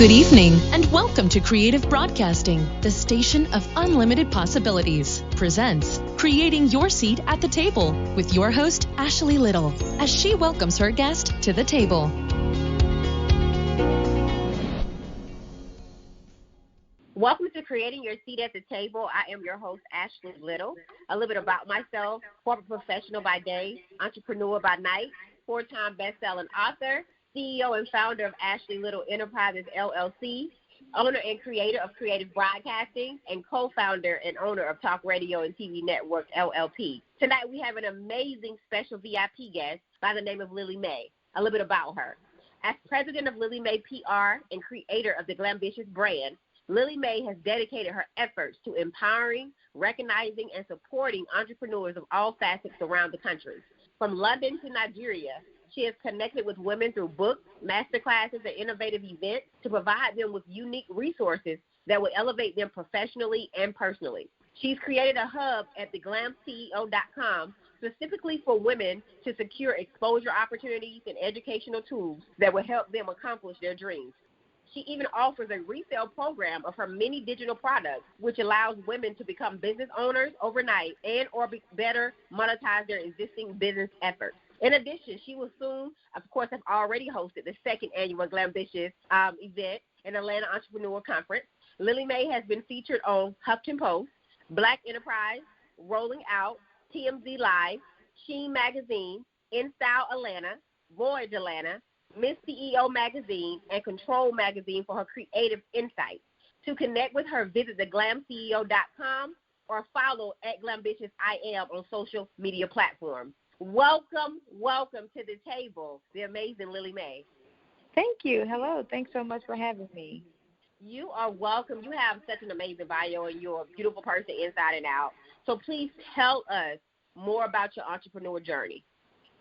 Good evening, and welcome to Creative Broadcasting, the station of unlimited possibilities. Presents Creating Your Seat at the Table with your host, Ashley Little, as she welcomes her guest to the table. Welcome to Creating Your Seat at the Table. I am your host, Ashley Little. A little bit about myself: corporate professional by day, entrepreneur by night, four-time best-selling author, CEO and founder of Ashley Little Enterprises, LLC, owner and creator of Creative Broadcasting, and co-founder and owner of Talk Radio and TV Network, LLP. Tonight we have an amazing special VIP guest by the name of Lillie Mae. A little bit about her. As president of Lillie Mae PR and creator of the Glambitious brand, Lillie Mae has dedicated her efforts to empowering, recognizing, and supporting entrepreneurs of all facets around the country. From London to Nigeria, she has connected with women through books, masterclasses, and innovative events to provide them with unique resources that will elevate them professionally and personally. She's created a hub at theglamceo.com specifically for women to secure exposure opportunities and educational tools that will help them accomplish their dreams. She even offers a resale program of her many digital products, which allows women to become business owners overnight and or better monetize their existing business efforts. In addition, she will soon, of course, have already hosted the second annual Glambitious event in Atlanta Entrepreneur Conference. Lillie Mae has been featured on Huffington Post, Black Enterprise, Rolling Out, TMZ Live, Sheen Magazine, InStyle Atlanta, Voyage Atlanta, Miss CEO Magazine, and Control Magazine for her creative insights. To connect with her, visit theglamceo.com or follow at GlambitiousIM on social media platforms. Welcome to the table, the amazing Lillie Mae. Thank you. Hello. Thanks so much for having me. You are welcome. You have such an amazing bio, and you're a beautiful person inside and out. So please tell us more about your entrepreneur journey.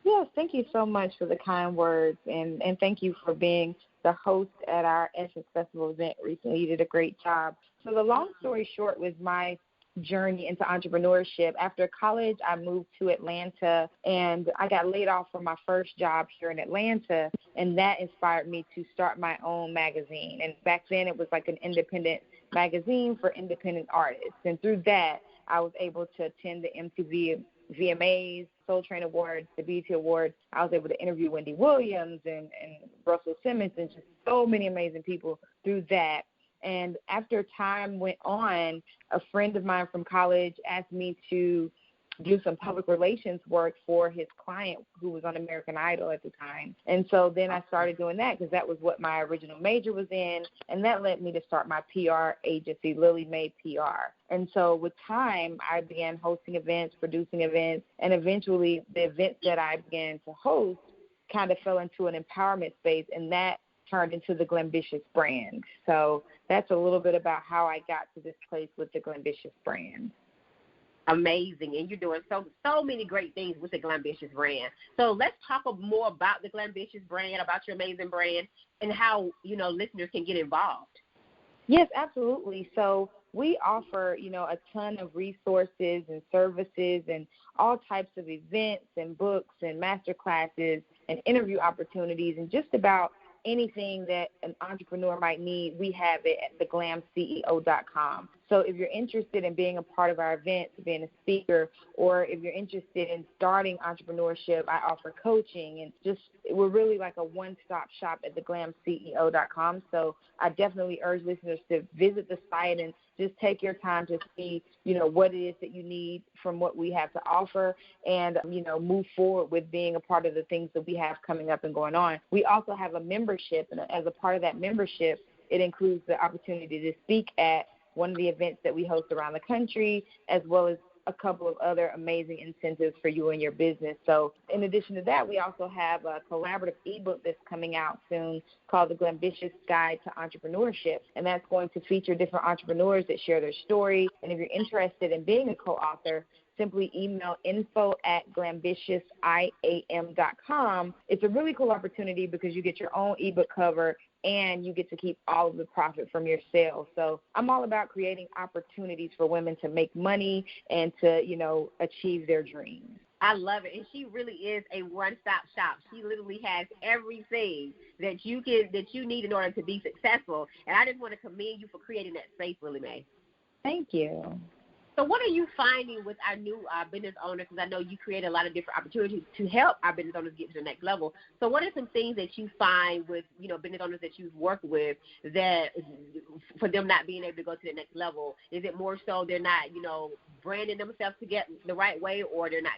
Yes, thank you so much for the kind words, and thank you for being the host at our Essence Festival event recently. You did a great job. So the long story short was my journey into entrepreneurship. After college, I moved to Atlanta, and I got laid off from my first job here in Atlanta, and that inspired me to start my own magazine. And back then, it was like an independent magazine for independent artists. And through that, I was able to attend the MTV VMAs, Soul Train Awards, the BET Awards. I was able to interview Wendy Williams and Russell Simmons and just so many amazing people through that. And after time went on, a friend of mine from college asked me to do some public relations work for his client who was on American Idol at the time. And so then I started doing that because that was what my original major was in, and that led me to start my PR agency, Lillie Mae PR. And so with time, I began hosting events, producing events, and eventually the events that I began to host kind of fell into an empowerment space, and that turned into the Glambitious brand. So that's a little bit about how I got to this place with the Glambitious brand. Amazing, and you're doing so many great things with the Glambitious brand. So let's talk more about the Glambitious brand, about your amazing brand, and how, listeners can get involved. Yes, absolutely. So we offer, a ton of resources and services and all types of events and books and master classes and interview opportunities and just about anything that an entrepreneur might need. We have it at theglamceo.com. So if you're interested in being a part of our events, being a speaker, or if you're interested in starting entrepreneurship, I offer coaching, and we're really like a one-stop shop at theglamceo.com. So I definitely urge listeners to visit the site and just take your time to see, what it is that you need from what we have to offer and, move forward with being a part of the things that we have coming up and going on. We also have a membership, and as a part of that membership, it includes the opportunity to speak at one of the events that we host around the country, as well as a couple of other amazing incentives for you and your business. So in addition to that, we also have a collaborative ebook that's coming out soon called The Glambitious Guide to Entrepreneurship, and that's going to feature different entrepreneurs that share their story. And if you're interested in being a co-author, simply email info@glambitiousIAM.com. It's a really cool opportunity because you get your own ebook cover and you get to keep all of the profit from your sales. So I'm all about creating opportunities for women to make money and to, achieve their dreams. I love it, and she really is a one-stop shop. She literally has everything that you need in order to be successful. And I just want to commend you for creating that space, Lillie Mae. Thank you. So what are you finding with our new business owners? Because I know you create a lot of different opportunities to help our business owners get to the next level. So what are some things that you find with, business owners that you've worked with that for them not being able to go to the next level? Is it more so they're not, branding themselves to get the right way, or they're not,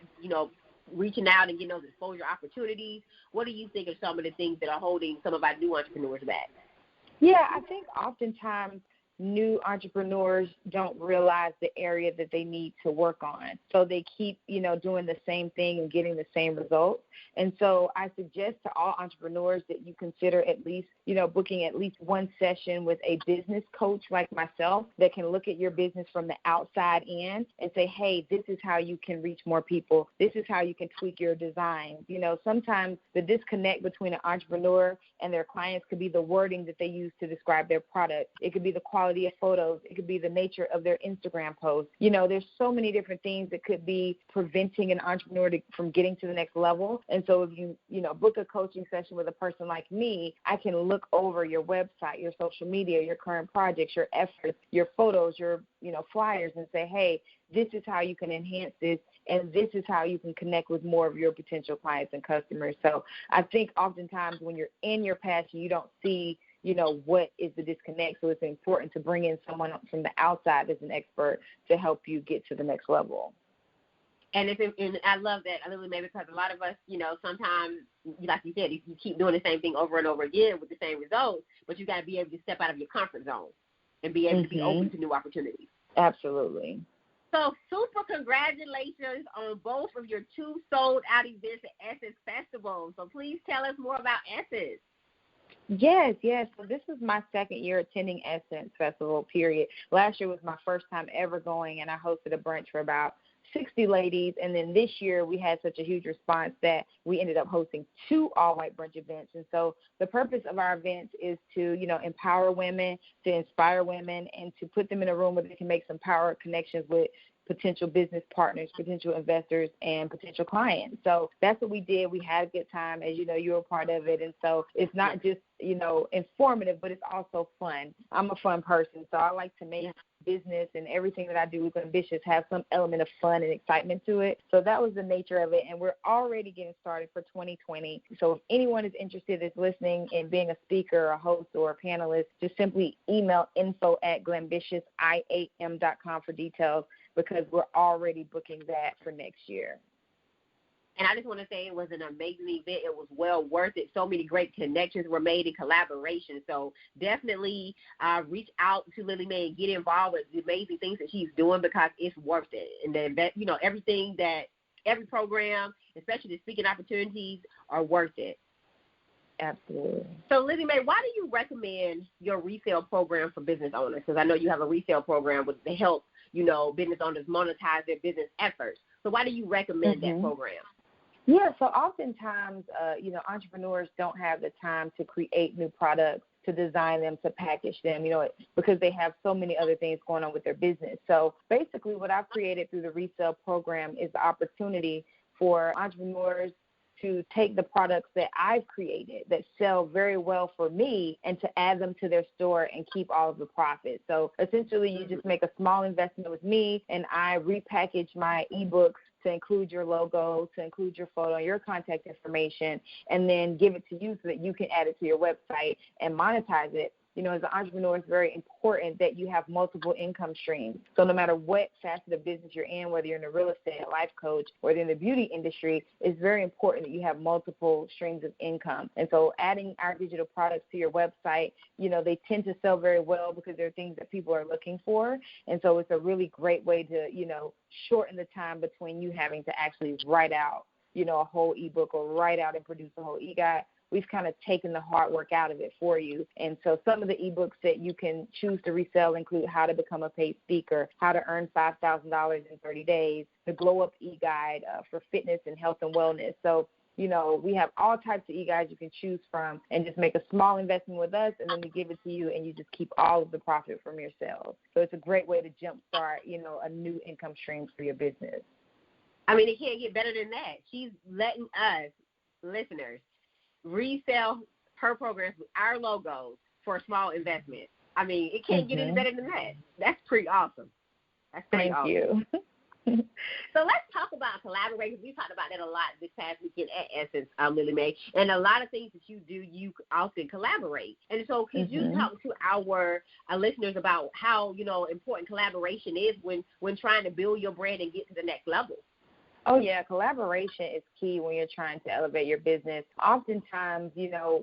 reaching out and getting those exposure opportunities? What do you think are some of the things that are holding some of our new entrepreneurs back? Yeah, I think oftentimes new entrepreneurs don't realize the area that they need to work on. So they keep, doing the same thing and getting the same results. And so I suggest to all entrepreneurs that you consider at least, booking at least one session with a business coach like myself that can look at your business from the outside in and say, hey, this is how you can reach more people. This is how you can tweak your design. Sometimes the disconnect between an entrepreneur and their clients could be the wording that they use to describe their product. It could be the quality of photos. It could be the nature of their Instagram posts. There's so many different things that could be preventing an entrepreneur from getting to the next level. And so if you, book a coaching session with a person like me, I can look over your website, your social media, your current projects, your efforts, your photos, your, flyers, and say, hey, this is how you can enhance this, and this is how you can connect with more of your potential clients and customers. So I think oftentimes when you're in your passion, you don't see what is the disconnect. So it's important to bring in someone from the outside as an expert to help you get to the next level. And I love that, Lillie Mae, because a lot of us, sometimes, like you said, you keep doing the same thing over and over again with the same results, but you got to be able to step out of your comfort zone and be able to be open to new opportunities. Absolutely. So super congratulations on both of your 2 sold-out events at Essence Festival. So please tell us more about Essence. Yes. So this is my second year attending Essence Festival, period. Last year was my first time ever going, and I hosted a brunch for about 60 ladies. And then this year we had such a huge response that we ended up hosting 2 all-white brunch events. And so the purpose of our events is to, empower women, to inspire women, and to put them in a room where they can make some power connections with potential business partners, potential investors, and potential clients. So that's what we did. We had a good time. As you know, you were a part of it. And so it's not just, informative, but it's also fun. I'm a fun person, so I like to make business and everything that I do with Ambitious have some element of fun and excitement to it. So that was the nature of it, and we're already getting started for 2020. So if anyone is interested in listening and being a speaker, a host, or a panelist, just simply email info@glambitiousiam.com for details, because we're already booking that for next year. And I just want to say it was an amazing event. It was well worth it. So many great connections were made in collaboration. So definitely reach out to Lillie Mae and get involved with the amazing things that she's doing, because it's worth it. And then, everything that every program, especially the speaking opportunities, are worth it. Absolutely. So Lillie Mae, why do you recommend your resale program for business owners? Because I know you have a resale program to help, business owners monetize their business efforts. So why do you recommend that program? Yeah, so oftentimes, entrepreneurs don't have the time to create new products, to design them, to package them, because they have so many other things going on with their business. So basically what I've created through the resale program is the opportunity for entrepreneurs to take the products that I've created that sell very well for me and to add them to their store and keep all of the profits. So essentially you just make a small investment with me, and I repackage my ebooks to include your logo, to include your photo, your contact information, and then give it to you so that you can add it to your website and monetize it. As an entrepreneur, it's very important that you have multiple income streams. So no matter what facet of business you're in, whether you're in the real estate, a life coach, or in the beauty industry, it's very important that you have multiple streams of income. And so adding our digital products to your website, they tend to sell very well because they're things that people are looking for. And so it's a really great way to, shorten the time between you having to actually write out, a whole ebook or write out and produce a whole e-guide. We've kind of taken the hard work out of it for you. And so some of the ebooks that you can choose to resell include how to become a paid speaker, how to earn $5,000 in 30 days, the Glow Up e-guide for fitness and health and wellness. So, we have all types of e-guides you can choose from, and just make a small investment with us, and then we give it to you, and you just keep all of the profit from your sales. So it's a great way to jumpstart, a new income stream for your business. I mean, it can't get better than that. She's letting us, listeners, resell her programs with our logos for a small investment. I mean, it can't get any better than that. That's pretty awesome. That's pretty awesome. Thank you. So let's talk about collaboration. We talked about that a lot this past weekend at Essence, Lillie Mae. And a lot of things that you do, you often collaborate. And so could you talk to our listeners about how, important collaboration is when trying to build your brand and get to the next level? Oh, yeah, collaboration is key when you're trying to elevate your business. Oftentimes,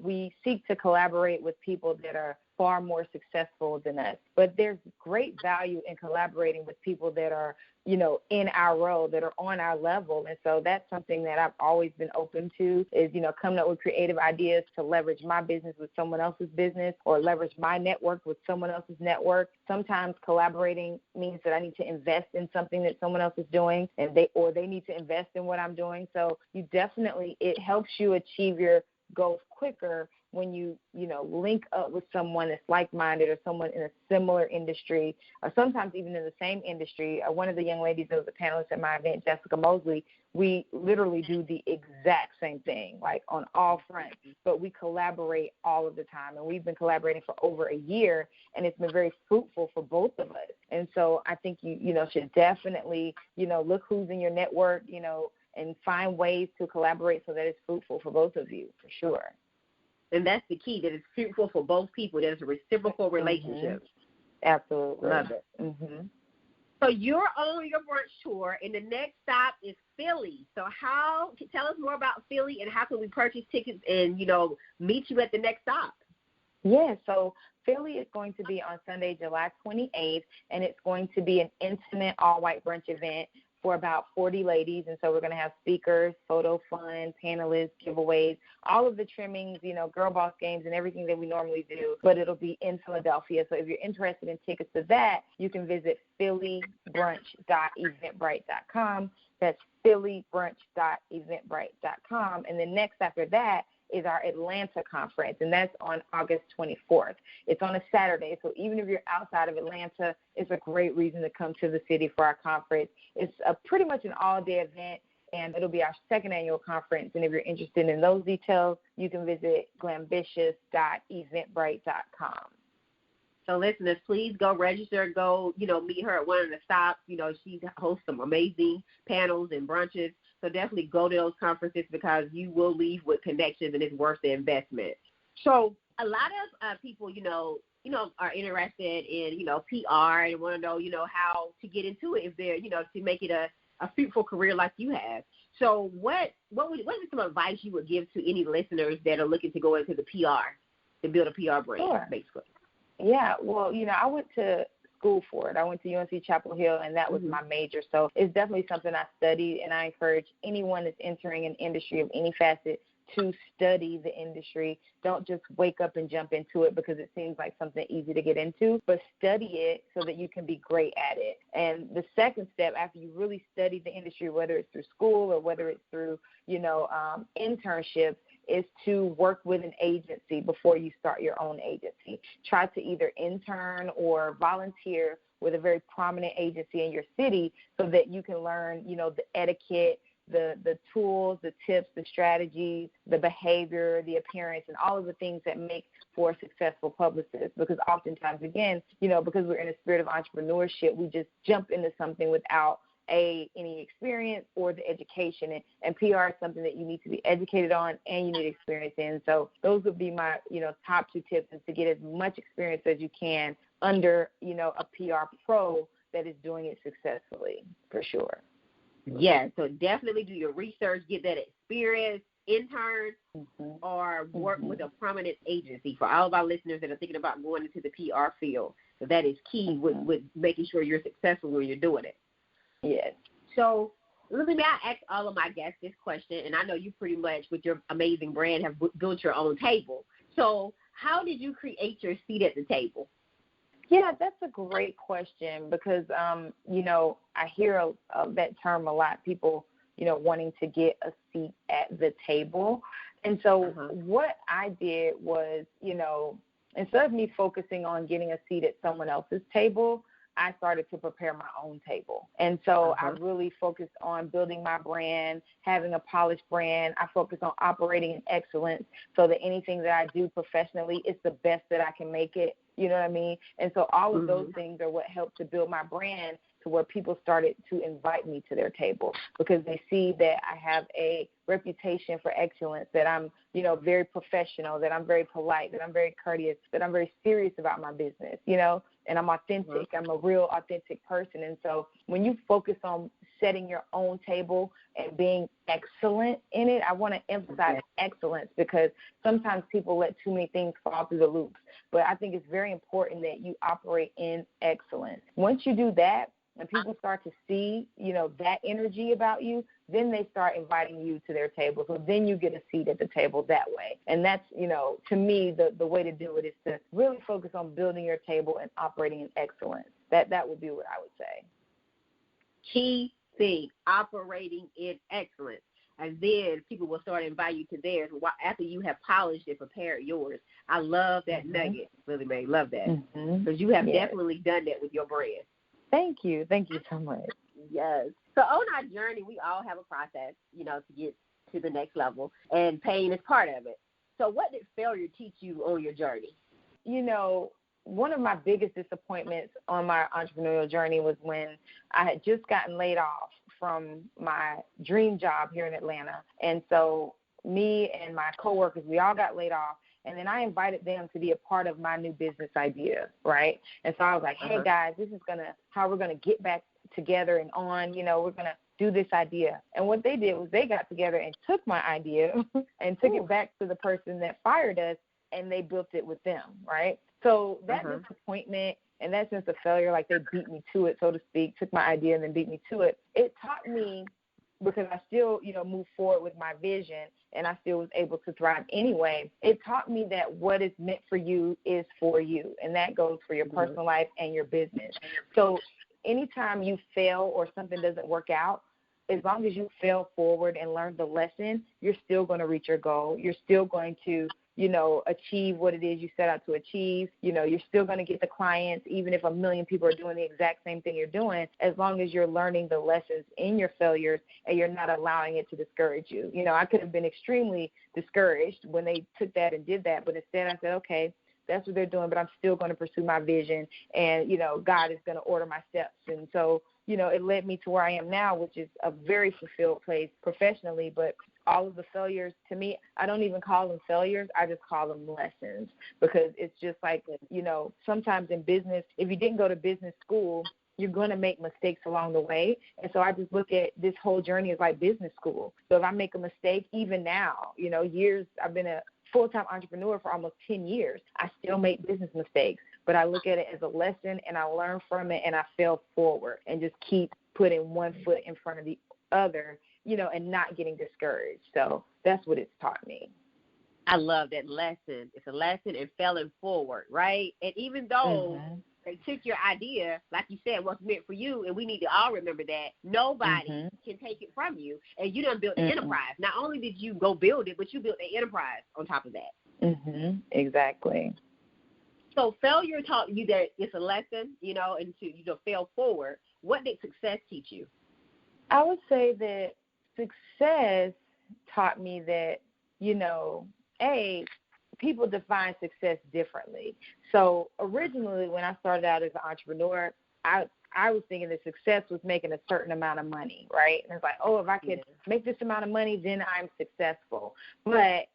we seek to collaborate with people that are far more successful than us. But there's great value in collaborating with people that are, in our role, that are on our level. And so that's something that I've always been open to is, coming up with creative ideas to leverage my business with someone else's business or leverage my network with someone else's network. Sometimes collaborating means that I need to invest in something that someone else is doing and they need to invest in what I'm doing. So it helps you achieve your goals quicker when you link up with someone that's like-minded or someone in a similar industry, or sometimes even in the same industry. One of the young ladies that was a panelist at my event, Jessica Mosley, we literally do the exact same thing, like on all fronts, but we collaborate all of the time. And we've been collaborating for over a year, and it's been very fruitful for both of us. And so I think you should definitely, look who's in your network, and find ways to collaborate so that it's fruitful for both of you, for sure. And that's the key, that it's fruitful for both people. There's a reciprocal relationship. Absolutely. Love it. So you're on your brunch tour, and the next stop is Philly. So tell us more about Philly, and how can we purchase tickets and, meet you at the next stop? Yeah, so Philly is going to be on Sunday, July 28th, and it's going to be an intimate all-white brunch event for about 40 ladies. And so we're going to have speakers, photo fun, panelists, giveaways, all of the trimmings, girl boss games and everything that we normally do, but it'll be in Philadelphia. So if you're interested in tickets to that, you can visit phillybrunch.eventbrite.com. That's phillybrunch.eventbrite.com. And then next after that is our Atlanta conference, and that's on August 24th. It's on a Saturday, so even if you're outside of Atlanta, it's a great reason to come to the city for our conference. It's pretty much an all-day event, and it'll be our second annual conference. And if you're interested in those details, you can visit glambitious.eventbrite.com. So listeners, please go register, go, meet her at one of the stops. She hosts some amazing panels and brunches. So definitely go to those conferences because you will leave with connections, and it's worth the investment. So a lot of people, are interested in, PR and want to know, how to get into it if they're, to make it a fruitful career like you have. So what is some advice you would give to any listeners that are looking to go into the PR, to build a PR brand, basically? Yeah, well, I went to school for it. I went to UNC Chapel Hill, and that was my major. So it's definitely something I studied, and I encourage anyone that's entering an industry of any facet to study the industry. Don't just wake up and jump into it because it seems like something easy to get into, but study it so that you can be great at it. And the second step, after you really study the industry, whether it's through school or whether it's through, internships, is to work with an agency before you start your own agency. Try to either intern or volunteer with a very prominent agency in your city so that you can learn, the etiquette, the tools, the tips, the strategies, the behavior, the appearance, and all of the things that make for a successful publicist. Because oftentimes, again, because we're in a spirit of entrepreneurship, we just jump into something without any experience or the education. And PR is something that you need to be educated on and you need experience in. So those would be my, top two tips, is to get as much experience as you can under, a PR pro that is doing it successfully, for sure. Yeah, so definitely do your research, get that experience, intern, or work with a prominent agency for all of our listeners that are thinking about going into the PR field. So that is key with making sure you're successful when you're doing it. Yes. So, Lillie, may I ask all of my guests this question, and I know you pretty much, with your amazing brand, have built your own table. So how did you create your seat at the table? Yeah, that's a great question because, I hear that term a lot, people, wanting to get a seat at the table. And so what I did was, instead of me focusing on getting a seat at someone else's table, I started to prepare my own table. And so I really focused on building my brand, having a polished brand. I focused on operating in excellence so that anything that I do professionally is the best that I can make it. You know what I mean? And so all of those things are what helped to build my brand to where people started to invite me to their table because they see that I have a reputation for excellence, that I'm, you know, very professional, that I'm very polite, that I'm very courteous, that I'm very serious about my business, you know, and I'm authentic. I'm a real authentic person. And so when you focus on setting your own table and being excellent in it, I want to emphasize excellence because sometimes people let too many things fall through the loops. But I think it's very important that you operate in excellence. Once you do that, and people start to see, you know, that energy about you, then they start inviting you to their table. So then you get a seat at the table that way. And that's, you know, to me, the way to do it is to really focus on building your table and operating in excellence. That would be what I would say. Key thing, operating in excellence. And then people will start inviting you to theirs after you have polished and prepared yours. I love that nugget, Lillie Mae. Love that. Because you have definitely done that with your brand. Thank you. Thank you so much. Yes. So on our journey, we all have a process, you know, to get to the next level, and pain is part of it. So what did failure teach you on your journey? You know, one of my biggest disappointments on my entrepreneurial journey was when I had just gotten laid off from my dream job here in Atlanta. And so me and my coworkers, we all got laid off. And then I invited them to be a part of my new business idea, right? And so I was like, hey, guys, this is how we're going to get back together and on, you know, we're going to do this idea. And what they did was they got together and took my idea and took it back to the person that fired us, and they built it with them, right? So that disappointment and that sense of failure, like they beat me to it, so to speak, took my idea and then beat me to it, it taught me, because I still, you know, moved forward with my vision and I still was able to thrive anyway, it taught me that what is meant for you is for you, and that goes for your personal life and your business. So anytime you fail or something doesn't work out, as long as you fail forward and learn the lesson, you're still going to reach your goal. You're still going to, you know, achieve what it is you set out to achieve. You know, you're still going to get the clients, even if 1 million people are doing the exact same thing you're doing, as long as you're learning the lessons in your failures and you're not allowing it to discourage you. You know, I could have been extremely discouraged when they took that and did that, but instead I said, okay, that's what they're doing, but I'm still going to pursue my vision, and, you know, God is going to order my steps. And so, you know, it led me to where I am now, which is a very fulfilled place professionally. But all of the failures, to me, I don't even call them failures. I just call them lessons, because it's just like, you know, sometimes in business, if you didn't go to business school, you're going to make mistakes along the way. And so I just look at this whole journey as like business school. So if I make a mistake, even now, you know, I've been a full-time entrepreneur for almost 10 years. I still make business mistakes, but I look at it as a lesson, and I learn from it, and I fail forward and just keep putting one foot in front of the other, you know, and not getting discouraged. So that's what it's taught me. I love that lesson. It's a lesson in failing forward, right? And even though they took your idea, like you said, what's meant for you, and we need to all remember that nobody can take it from you. And you done built an enterprise. Not only did you go build it, but you built an enterprise on top of that. Exactly. So failure taught you that it's a lesson, you know, and to, you know, fail forward. What did success teach you? I would say that success taught me that, you know, people define success differently. So originally when I started out as an entrepreneur, I was thinking that success was making a certain amount of money, right? And it's like, oh, if I could make this amount of money, then I'm successful. But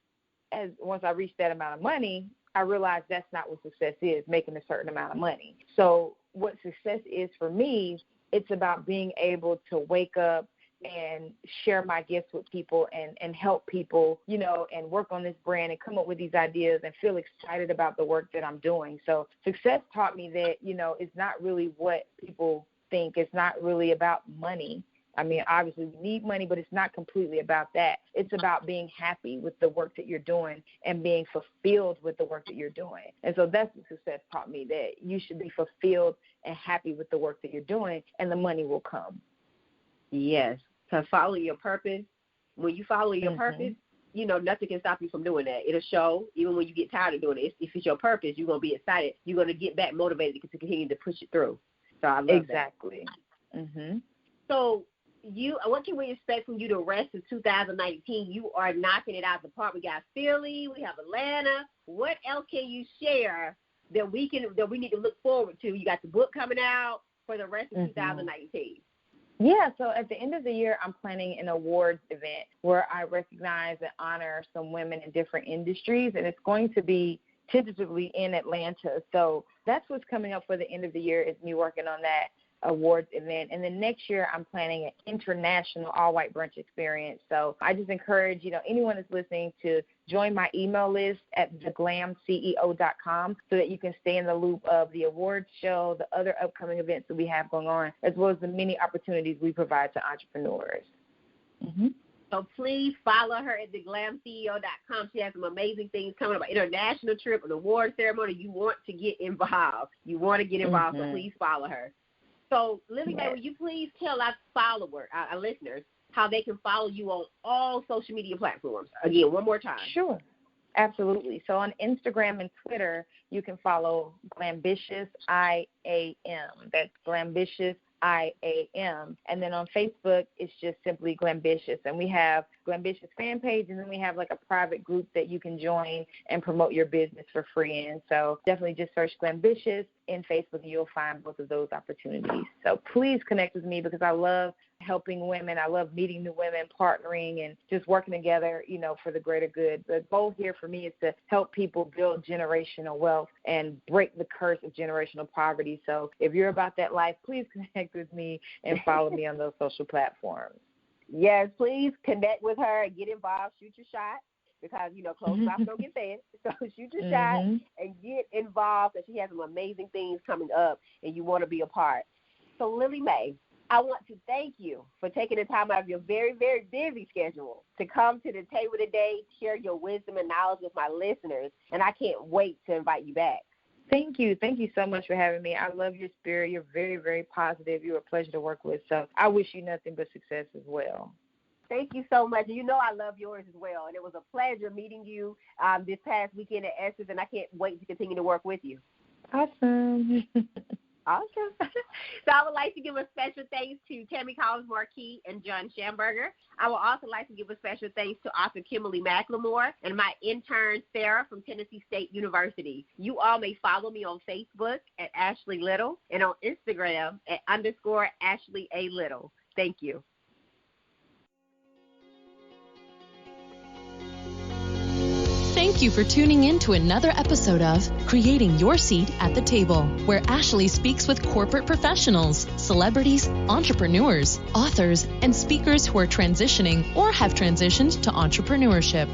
once I reached that amount of money, I realized that's not what success is, making a certain amount of money. So what success is for me, it's about being able to wake up and share my gifts with people and help people, you know, and work on this brand and come up with these ideas and feel excited about the work that I'm doing. So success taught me that, you know, it's not really what people think. It's not really about money. I mean, obviously we need money, but it's not completely about that. It's about being happy with the work that you're doing and being fulfilled with the work that you're doing. And so that's what success taught me, that you should be fulfilled and happy with the work that you're doing, and the money will come. Yes. So follow your purpose. When you follow your purpose, you know, nothing can stop you from doing that. It'll show, even when you get tired of doing it. If it's your purpose, you're going to be excited. You're going to get back motivated to continue to push it through. So I love exactly. that. Mm-hmm. So what can we expect from you the rest of 2019? You are knocking it out the park. We got Philly, we have Atlanta. What else can you share that we need to look forward to? You got the book coming out for the rest of 2019. Yeah, so at the end of the year, I'm planning an awards event where I recognize and honor some women in different industries, and it's going to be tentatively in Atlanta. So that's what's coming up for the end of the year, is me working on that awards event. And then next year, I'm planning an international all-white brunch experience. So I just encourage, anyone that's listening to join my email list at theglamceo.com so that you can stay in the loop of the awards show, the other upcoming events that we have going on, as well as the many opportunities we provide to entrepreneurs. Mm-hmm. So please follow her at theglamceo.com. She has some amazing things coming up, an international trip, an award ceremony. You want to get involved. So please follow her. So, Lillie, will you please tell our followers, our listeners, how they can follow you on all social media platforms? Again, one more time. Sure. Absolutely. So on Instagram and Twitter, you can follow Glambitious IAM. That's Glambitious IAM. And then on Facebook, it's just simply Glambitious. And we have Glambitious fan page, and then we have like a private group that you can join and promote your business for free in. So definitely just search Glambitious in Facebook, and you'll find both of those opportunities. So please connect with me, because I love helping women. I love meeting new women, partnering, and just working together, for the greater good. The goal here for me is to help people build generational wealth and break the curse of generational poverty. So if you're about that life, please connect with me and follow me on those social platforms. Yes, please connect with her and get involved. Shoot your shot, because, close mouth don't get fed. So shoot your shot and get involved, because she has some amazing things coming up, and you want to be a part. So, Lillie Mae, I want to thank you for taking the time out of your very, very busy schedule to come to the table today, share your wisdom and knowledge with my listeners, and I can't wait to invite you back. Thank you. Thank you so much for having me. I love your spirit. You're very, very positive. You're a pleasure to work with. So I wish you nothing but success as well. Thank you so much. I love yours as well. And it was a pleasure meeting you this past weekend at Essence, and I can't wait to continue to work with you. Awesome. Awesome. So I would like to give a special thanks to Tammy Collins-Marquis and John Schamberger. I would also like to give a special thanks to author Kimberly McLemore and my intern, Sarah, from Tennessee State University. You all may follow me on Facebook at Ashley Little and on Instagram at _Ashley A. Little. Thank you. Thank you for tuning in to another episode of Creating Your Seat at the Table, where Ashley speaks with corporate professionals, celebrities, entrepreneurs, authors, and speakers who are transitioning or have transitioned to entrepreneurship.